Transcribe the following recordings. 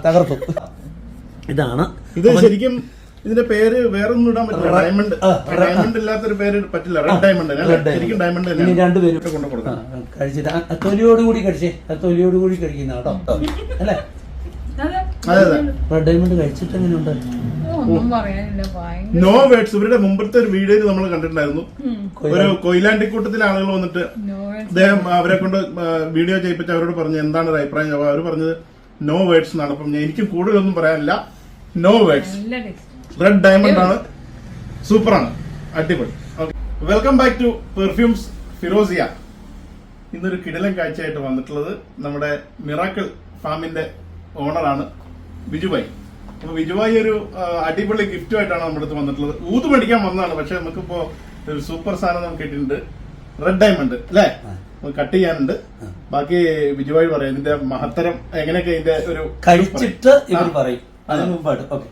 തകർത്തു. ഇതാണ് ഇത്. ശരിക്കും ഇതിന്റെ പേര് വേറൊന്നും ഇടാൻ പറ്റില്ല. ഡയമണ്ട്. ഡയമണ്ട് ഇല്ലാത്തൊരു പേര് പറ്റില്ല. Red diamond. ശരിക്കും ഡയമണ്ട് ഇനി രണ്ടുപേരും കഴിച്ചിട്ട് തൊലിയോടുകൂടി കഴിച്ചേ. തൊലിയോടുകൂടി കഴിക്കുന്ന കേട്ടോ അല്ലേ? റെഡ് ഡയമണ്ട് കഴിച്ചിട്ട് എങ്ങനെയുണ്ട്? No words. ഇവരുടെ മുമ്പത്തെ ഒരു വീഡിയോയിൽ നമ്മൾ കണ്ടിട്ടുണ്ടായിരുന്നു. ഒരു കൊയിലാണ്ടിക്കൂട്ടത്തിലെ ആളുകൾ വന്നിട്ട് അദ്ദേഹം അവരെ കൊണ്ട് വീഡിയോ ചെയ്യിപ്പിച്ച് അവരോട് പറഞ്ഞു എന്താണ് ഒരു അഭിപ്രായം. അവർ പറഞ്ഞത് നോ വേർഡ്സ് എന്നാണ്. അപ്പം എനിക്കും കൂടുതലൊന്നും പറയാനില്ല. No words. റെഡ് ഡയമണ്ട് ആണ്. സൂപ്പറാണ്. അടിപൊളി. Welcome back to perfumes Firozia. ഇന്നൊരു കിടിലൻ കാഴ്ചയായിട്ട് വന്നിട്ടുള്ളത് നമ്മുടെ മിറാക്കിൾ ഫാമിന്റെ ഓണറാണ് ബിജുഭായ്. അപ്പൊ ബിജുഭായി ഒരു അടിപൊളി ഗിഫ്റ്റുമായിട്ടാണ് നമ്മുടെ അടുത്ത് വന്നിട്ടുള്ളത്. ഊത് മേടിക്കാൻ വന്നതാണ്. പക്ഷെ നമുക്കിപ്പോ ഒരു സൂപ്പർ സാധനം നമുക്ക് കിട്ടിയിട്ടുണ്ട്. റെഡ് ഡയമണ്ട് അല്ലേ? കട്ട് ചെയ്യാനുണ്ട്. ബാക്കി ബിജുഭായി പറയാം ഇതിന്റെ മഹത്തരം എങ്ങനെയൊക്കെ ഇതിന്റെ ഒരു കഴിച്ചിട്ട് ഇവർ പറയും. അതിന് മുമ്പായിട്ട് ഓക്കെ.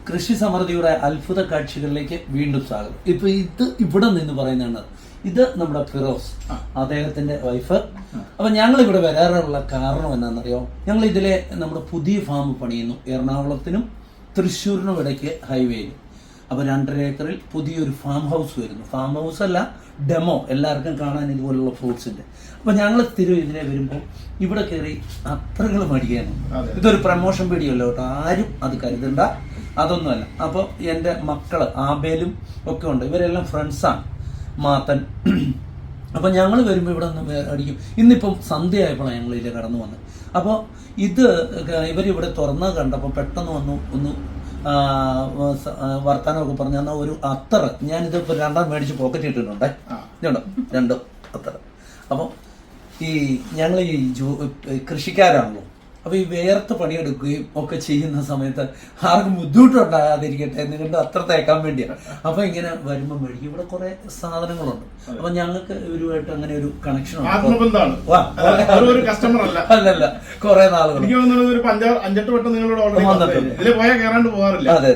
കൃഷി സമൃദ്ധിയുടെ അത്ഭുത കാഴ്ചകളിലേക്ക് വീണ്ടും സ്വാഗതം. ഇപ്പൊ ഇത് ഇവിടെ നിന്ന് പറയുന്നതാണ്. ഇത് നമ്മുടെ ഫിറോസ്, അദ്ദേഹത്തിന്റെ വൈഫ്. അപ്പൊ ഞങ്ങൾ ഇവിടെ വരാറുള്ള കാരണം എന്താണെന്നറിയോ? ഞങ്ങൾ ഇതിലെ നമ്മുടെ പുതിയ ഫാം പണിയുന്നു. എറണാകുളത്തിനും തൃശ്ശൂരിനും ഇടയ്ക്ക് ഹൈവേയിൽ. അപ്പൊ 2.5 ഏക്കറിൽ പുതിയൊരു ഫാം ഹൗസ് വരുന്നു. ഫാം ഹൗസ് അല്ല, ഡെമോ, എല്ലാവർക്കും കാണാൻ ഇതുപോലുള്ള ഫ്രൂട്ട്സിന്റെ. അപ്പൊ ഞങ്ങൾ സ്ഥിരം ഇതിനെ വരുമ്പോൾ ഇവിടെ കയറി അത്രകൾ മേടിക്കാണ്. ഇതൊരു പ്രമോഷൻ വീഡിയോ അല്ല കേട്ടോ, ആരും അത് കരുതണ്ട, അതൊന്നുമല്ല. അപ്പോൾ എൻ്റെ മക്കള് ആബേലും ഒക്കെ ഉണ്ട്. ഇവരെല്ലാം ഫ്രണ്ട്സാണ്, മാത്തൻ. അപ്പം ഞങ്ങൾ വരുമ്പോൾ ഇവിടെ നിന്ന് അടിക്കും. ഇന്നിപ്പം സന്ധ്യയായപ്പോഴാണ് ഞങ്ങൾ ഇതിൽ കടന്നു വന്നത്. അപ്പോൾ ഇത് ഇവരിവിടെ തുറന്ന് കണ്ടപ്പോൾ പെട്ടെന്ന് വന്നു ഒന്ന് വർത്താനമൊക്കെ പറഞ്ഞു. എന്നാൽ ഒരു അത്തർ ഞാനിത് ഇപ്പോൾ 2 മേടിച്ച് പോക്കറ്റ് ഇട്ടിട്ടുണ്ടേ. ഇതുണ്ടോ 2 അത്തർ. അപ്പം ഈ ഞങ്ങൾ ഈ കൃഷിക്കാരാണല്ലോ. അപ്പോൾ ഈ വേർത്ത് പണിയെടുക്കുകയും ഒക്കെ ചെയ്യുന്ന സമയത്ത് ആർക്കും ബുദ്ധിമുട്ടുണ്ടാകാതിരിക്കട്ടെ നിങ്ങളുടെ അത്ര തേക്കാൻ വേണ്ടിയാണ്. അപ്പൊ ഇങ്ങനെ വരുമ്പോൾ മേടിക്കും. ഇവിടെ കുറെ സാധനങ്ങളുണ്ട്. അപ്പൊ ഞങ്ങൾക്ക് ഇവരുമായിട്ട് അങ്ങനെ ഒരു കണക്ഷൻ അല്ലല്ല, കുറെ നാളുകൾ അതെ അതെ.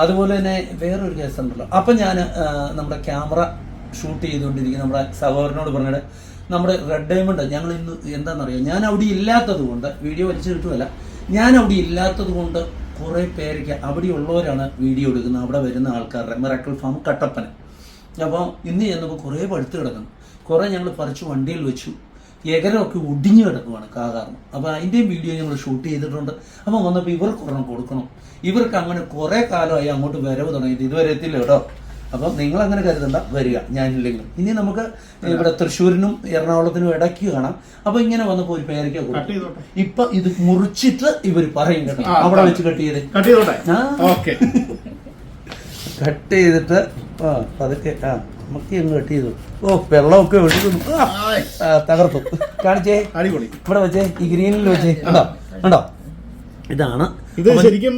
അതുപോലെ തന്നെ വേറൊരു കേസുണ്ടല്ലോ. അപ്പൊ ഞാൻ നമ്മുടെ ക്യാമറ ഷൂട്ട് ചെയ്തുകൊണ്ടിരിക്കുന്ന നമ്മുടെ സഹോദരനോട് പറഞ്ഞത് നമ്മുടെ റെഡ് ഡയമണ്ട് ഞങ്ങൾ ഇന്ന് എന്താണെന്നറിയാം, ഞാൻ അവിടെ ഇല്ലാത്തത് കൊണ്ട് വീഡിയോ വലിച്ചു കിട്ടുമല്ല, ഞാൻ അവിടെ ഇല്ലാത്തത് കൊണ്ട് കുറേ പേരൊക്കെ അവിടെ ഉള്ളവരാണ് വീഡിയോ എടുക്കുന്നത്. അവിടെ വരുന്ന ആൾക്കാരുടെ മിറാക്കിൾ ഫാം കട്ടപ്പന. അപ്പോൾ ഇന്ന് ചെന്നപ്പോൾ കുറേ പഴുത്ത് കിടക്കുന്നു. കുറേ ഞങ്ങൾ പറിച്ച് വണ്ടിയിൽ വെച്ചു. എകരമൊക്കെ ഒടിഞ്ഞു കിടക്കുവാണ് കാരണം. അപ്പോൾ അതിൻ്റെയും വീഡിയോ ഞങ്ങൾ ഷൂട്ട് ചെയ്തിട്ടുണ്ട്. അപ്പോൾ വന്നപ്പോൾ ഇവർക്ക് ഒരെണ്ണം കൊടുക്കണം. ഇവർക്ക് അങ്ങനെ കുറേ കാലമായി അങ്ങോട്ട് വരവ് തുടങ്ങിയിട്ട് ഇതുവരെ എത്തില്ല കേട്ടോ. അപ്പം നിങ്ങൾ അങ്ങനെ കരുതണ്ട, വരിക ഞാനില്ലെങ്കിലും. ഇനി നമുക്ക് ഇവിടെ തൃശ്ശൂരിനും എറണാകുളത്തിനും ഇടയ്ക്ക് കാണാം. അപ്പൊ ഇങ്ങനെ വന്നപ്പോ ഒരു പേരയ്ക്ക കൊടുക്കും. ഇപ്പൊ ഇത് മുറിച്ചിട്ട് ഇവർ പറയും കേട്ടോ, അവിടെ വെച്ച് കട്ട് ചെയ്തിട്ട് അതൊക്കെ നമുക്ക് അങ്ങ് കട്ട് ചെയ്തു. ഓ, വെള്ളമൊക്കെ ഒഴുകുന്നു. തകർത്തു. കാണിച്ചേ, ഇവിടെ വെച്ചേ, ഈ ഗ്രീനിൽ വെച്ചേ. ഉണ്ടോ? ഇതാണ് ഇത്. ശരിക്കും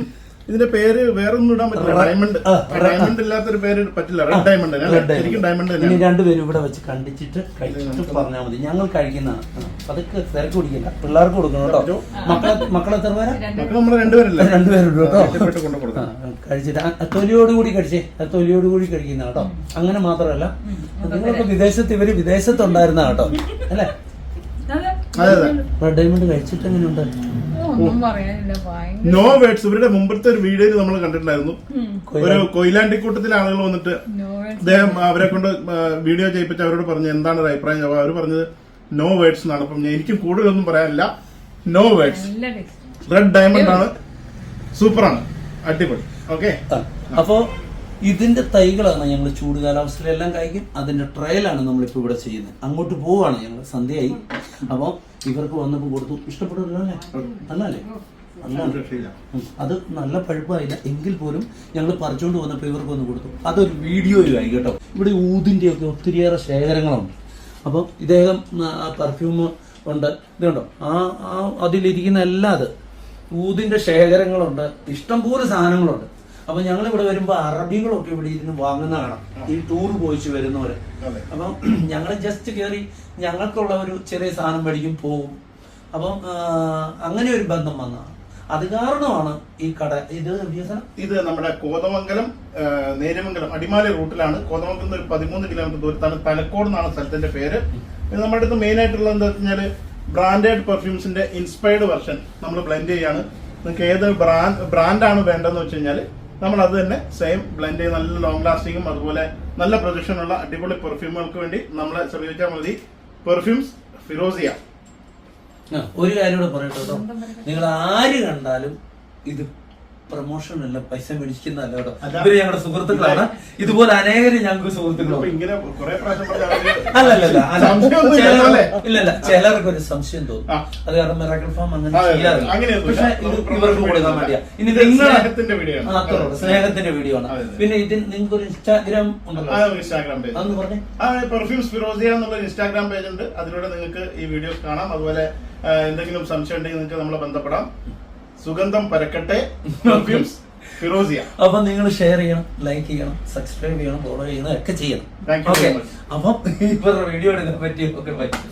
ഇതിന്റെ പേര് വേറൊന്നും ഇടാൻ പറ്റില്ല. ഡയമണ്ട്. ഡയമണ്ട് ഇല്ലാത്തൊരു പേര് പറ്റില്ല. Red diamond. ശരിക്കും ഡയമണ്ട്. ഇനി 2 പേരും ഇവിടെ വെച്ച് കണ്ടിച്ചിട്ട് കഴിച്ചിട്ട് പറഞ്ഞാൽ മതി. ഞങ്ങൾ കഴിക്കുന്നതാണ്. അതൊക്കെ തിരക്ക് കുടിക്കില്ല, പിള്ളേർക്ക് കൊടുക്കണം കേട്ടോ. മക്കളെ എത്ര പേരാ? നമ്മൾ 2 പേരല്ലേ? 2 പേരുണ്ട് കേട്ടോ. കഴിച്ചിട്ട് തൊലിയോടുകൂടി കഴിച്ചേ. തൊലിയോടുകൂടി കഴിക്കുന്ന കേട്ടോ. അങ്ങനെ മാത്രമല്ല, നിങ്ങളൊക്കെ വിദേശത്ത്, ഇവര് വിദേശത്തുണ്ടായിരുന്ന കേട്ടോ അല്ലേ? റെഡ് ഡയമണ്ട് കഴിച്ചിട്ട് എങ്ങനെയുണ്ട്? No words. ഇവരുടെ മുമ്പത്തെ ഒരു വീഡിയോയിൽ നമ്മൾ കണ്ടിട്ടുണ്ടായിരുന്നു. ഒരു കൊയിലാണ്ടിക്കൂട്ടത്തിലെ ആളുകൾ വന്നിട്ട് അദ്ദേഹം അവരെ കൊണ്ട് വീഡിയോ ചെയ്യിപ്പിച്ച് അവരോട് പറഞ്ഞു എന്താണ് ഒരു അഭിപ്രായം. അവർ പറഞ്ഞത് നോ വേർഡ്സ് എന്നാണ്. അപ്പം എനിക്കും കൂടുതലൊന്നും പറയാനില്ല. No words. റെഡ് ഡയമണ്ട് ആണ്. സൂപ്പറാണ്. അടിപൊളി. ഓക്കെ. അപ്പോ ഇതിന്റെ തൈകളാണ് ഞങ്ങൾ ചൂട് കാലാവസ്ഥയിലെല്ലാം കഴിക്കും. അതിന്റെ ട്രയലാണ് നമ്മളിപ്പോ ഇവിടെ ചെയ്യുന്നത്. അങ്ങോട്ട് പോവാണ് ഞങ്ങൾ, സന്ധ്യയായി. അപ്പൊ ഇവർക്ക് വന്നപ്പോൾ കൊടുത്തു. ഇഷ്ടപ്പെടില്ല അല്ലേ? നല്ലല്ലേ? അത് നല്ല പഴുപ്പായില്ല എങ്കിൽ പോലും ഞങ്ങൾ പറിച്ചുകൊണ്ട് വന്നപ്പോൾ ഇവർക്ക് വന്ന് കൊടുത്തു. അതൊരു വീഡിയോയിലായി കേട്ടോ. ഇവിടെ ഊതിന്റെ ഒക്കെ ഒത്തിരിയേറെ ശേഖരങ്ങളുണ്ട്. അപ്പം ഇദ്ദേഹം പെർഫ്യൂം ഉണ്ട്. ഇതുണ്ടോ അതിലിരിക്കുന്ന എല്ലാം അത് ഊതിന്റെ ശേഖരങ്ങളുണ്ട്. ഇഷ്ടംപോലെ സാധനങ്ങളുണ്ട്. അപ്പൊ ഞങ്ങൾ ഇവിടെ വരുമ്പോ അറബികളൊക്കെ ഇവിടെ ഇരുന്ന് വാങ്ങുന്ന കാണാം, ഈ ടൂർ പോയിച്ച് വരുന്നവര്. അപ്പം ഞങ്ങൾ ജസ്റ്റ് കയറി ഞങ്ങൾക്കുള്ള ഒരു ചെറിയ സാധനം മേടിക്കും, പോകും. അപ്പം അങ്ങനെ ഒരു ബന്ധം വന്നതാണ്. അത് കാരണമാണ് ഈ കട. ഇത് നമ്മുടെ കോതമംഗലം നേര്യമംഗലം അടിമാലി റൂട്ടിലാണ്. കോതമംഗലം ഒരു 13 കിലോമീറ്റർ ദൂരത്താണ്. തലക്കോട് എന്നാണ് സ്ഥലത്തിന്റെ പേര്. നമ്മുടെ അടുത്ത് മെയിൻ ആയിട്ടുള്ള എന്താ വെച്ചാല് ബ്രാൻഡഡ് പെർഫ്യൂംസിന്റെ ഇൻസ്പയർഡ് വെർഷൻ നമ്മൾ ബ്ലെൻഡ് ചെയ്യാണ്. നിങ്ങൾക്ക് ഏത് ബ്രാൻഡാണ് വേണ്ടതെന്ന് വെച്ച് കഴിഞ്ഞാൽ നമ്മൾ അത് തന്നെ സെയിം ബ്ലെൻഡ് ചെയ്ത് നല്ല ലോങ് ലാസ്റ്റിങ്ങും അതുപോലെ നല്ല പ്രൊജക്ഷനുള്ള അടിപൊളി പെർഫ്യൂമുകൾക്ക് വേണ്ടി നമ്മളെ സമീപിച്ചാൽ മതി. പെർഫ്യൂംസ് ഫിറോസിയ. ഒരു കാര്യം കൂടെ പറയട്ടെ കേട്ടോ, നിങ്ങൾ ആര് കണ്ടാലും ഇത് പ്രൊമോഷൻ അല്ല, പൈസ മേടിക്കുന്നതല്ല കേട്ടോ. ഇവര് ഞങ്ങളുടെ സുഹൃത്തുക്കളാണ്. ഇതുപോലെ അനേകര് ഞങ്ങൾക്ക് സുഹൃത്തുക്കളാണ്. ഇങ്ങനെ കുറെ പ്രാവശ്യം ഇല്ലല്ല, ചിലർക്ക് ഒരു സംശയം തോന്നും. അത് കാരണം മിറാക്കിൾ ഫാം അങ്ങനെ ചെയ്യാറില്ല. പക്ഷെ ഇത് ഇവർക്ക് കൊടുക്കാൻ വേണ്ടിയാ. ഇനി നിങ്ങളുടെ സ്നേഹത്തിന്റെ വീഡിയോ ആണ്. പിന്നെ ഇതിന് നിങ്ങൾക്ക് ഒരു ഇൻസ്റ്റാഗ്രാം ഉണ്ടല്ലോ, ഇൻസ്റ്റാഗ്രാം പേജ് അതൊന്ന് പറഞ്ഞേ. പെർഫ്യൂംസ് ഫിറോസിയ എന്നുള്ള ഇൻസ്റ്റാഗ്രാം പേജ് ഉണ്ട്. അതിലൂടെ നിങ്ങൾക്ക് ഈ വീഡിയോസ് കാണാം. അതുപോലെ എന്തെങ്കിലും സംശയം ഉണ്ടെങ്കിൽ നിങ്ങൾക്ക് നമ്മളെ ബന്ധപ്പെടാം. സുഗന്ധം പരക്കട്ടെ, പെർഫ്യൂംസ് ഫിറോസിയ. അപ്പൊ നിങ്ങൾ ഷെയർ ചെയ്യണം, ലൈക്ക് ചെയ്യണം, സബ്സ്ക്രൈബ് ചെയ്യണം, ഫോളോ ചെയ്യണം, ഒക്കെ ചെയ്യണം. Thank you. അപ്പം ഇവരുടെ വീഡിയോ എടുക്കാൻ പറ്റിയൊക്കെ പറ്റും.